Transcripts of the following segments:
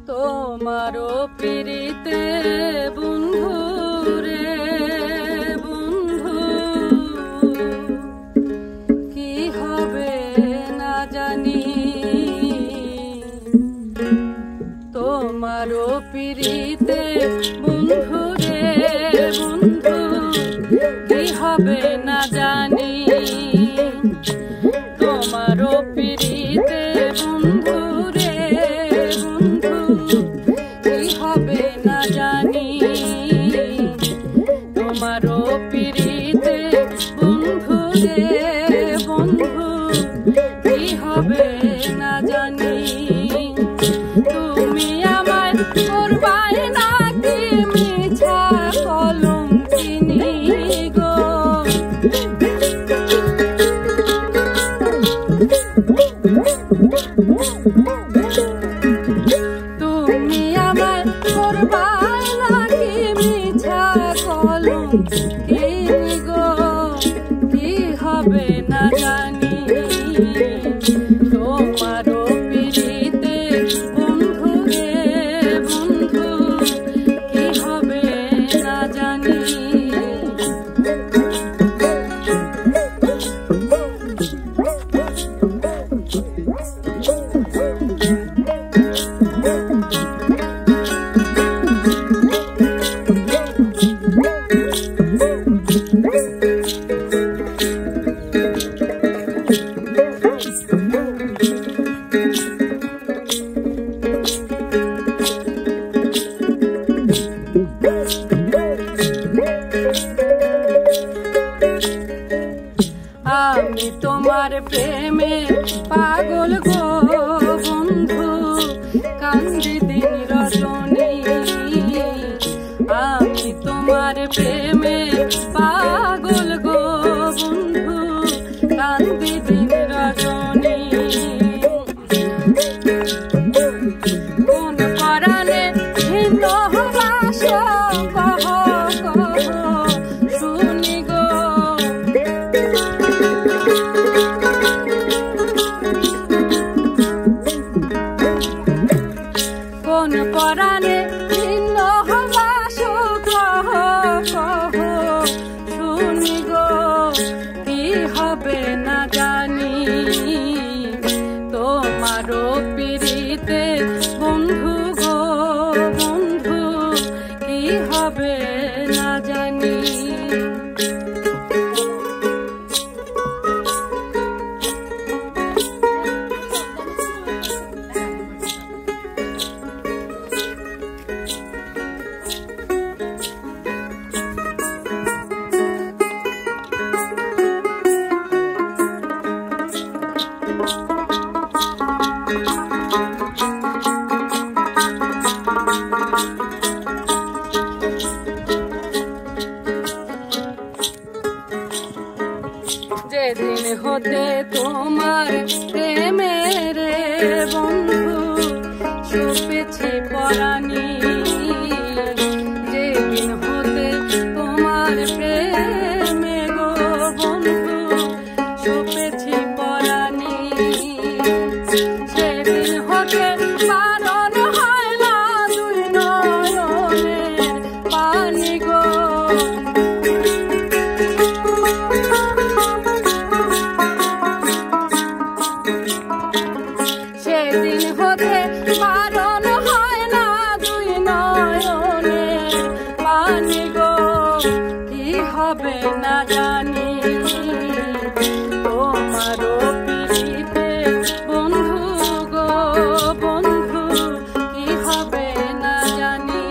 তোমারও পিরিতে বন্ধু রে বন্ধু, কি হবে না জানি। তোমারও পিরিতে বন্ধু রে বন্ধু, কি হবে না জানি। তোমারও পিরিতে বন্ধু রে বন্ধু, কি হবে না জানি। তোমারও পিরিতে বন্ধু রে বন্ধু, কি হবে না জানি। তুমি আমায় করবাই নাকি মিছা কলঙ্কিনী গো। তুমি আমায় করবাই নাকি মিছা কলঙ্কিনী গো, কি হবে না জানি। তোমারও পিরিতে বন্ধু রে বন্ধু, কি হবে না জানি। আমি তোমার প্রেমে পাগল গো বন্ধু, কান্দি দিন রজনী। আমি তোমার প্রেমে পাগল গো বন্ধু, কান্দি দিন রজনী। কোন পরাণে ভিন্ন বাস কহ কহ শুনি গো। কোন পরাণে ভিন্ন বাস কহ কহ শুনি গো, কি হবে না জানি। তোমারও পিরিতে বন্ধু গো বন্ধু, কি হবে না জানি। যেদিন হতে তোমার প্রেমের বন্ধু ছুপেছে পরাণী, যেদিন হতে তোমার প্রেমে গো বন্ধু ছুপেছে পরাণী, সেদিন হতে বারণ হয় না দুই নয়নের পানি গো। সেদিন হতে বারণ হয় না দুই নয়নের পানি গো, কি হবে না জানি। তোমারও পিরিতে বন্ধু গো বন্ধু, কি হবে না জানি।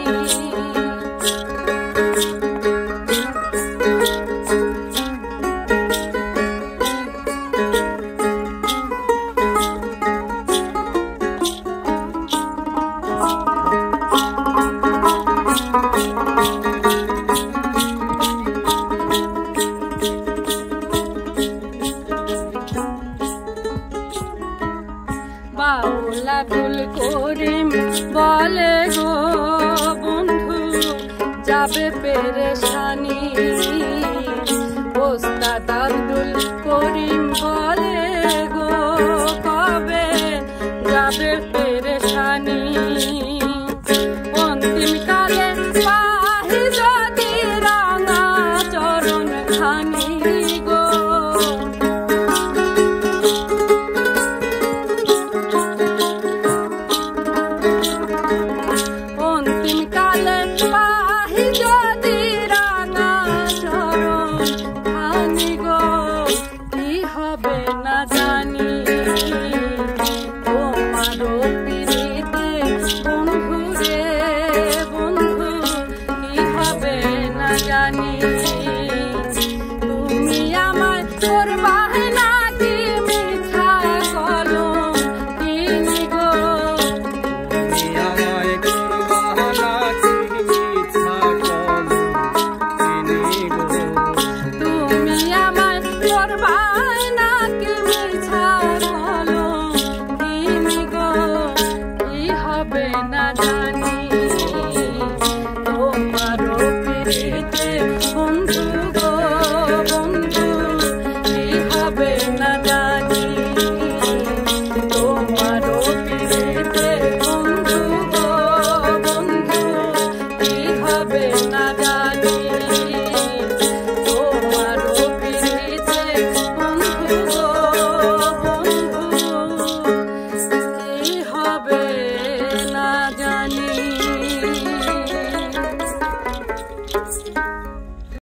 বাউল আব্দুল করিম বলে গো বন্ধু, যাবে পেরেশানি। ওস্তাদ আব্দুল করিম বলে গো, কবে যাবে পেরেশানি। জানি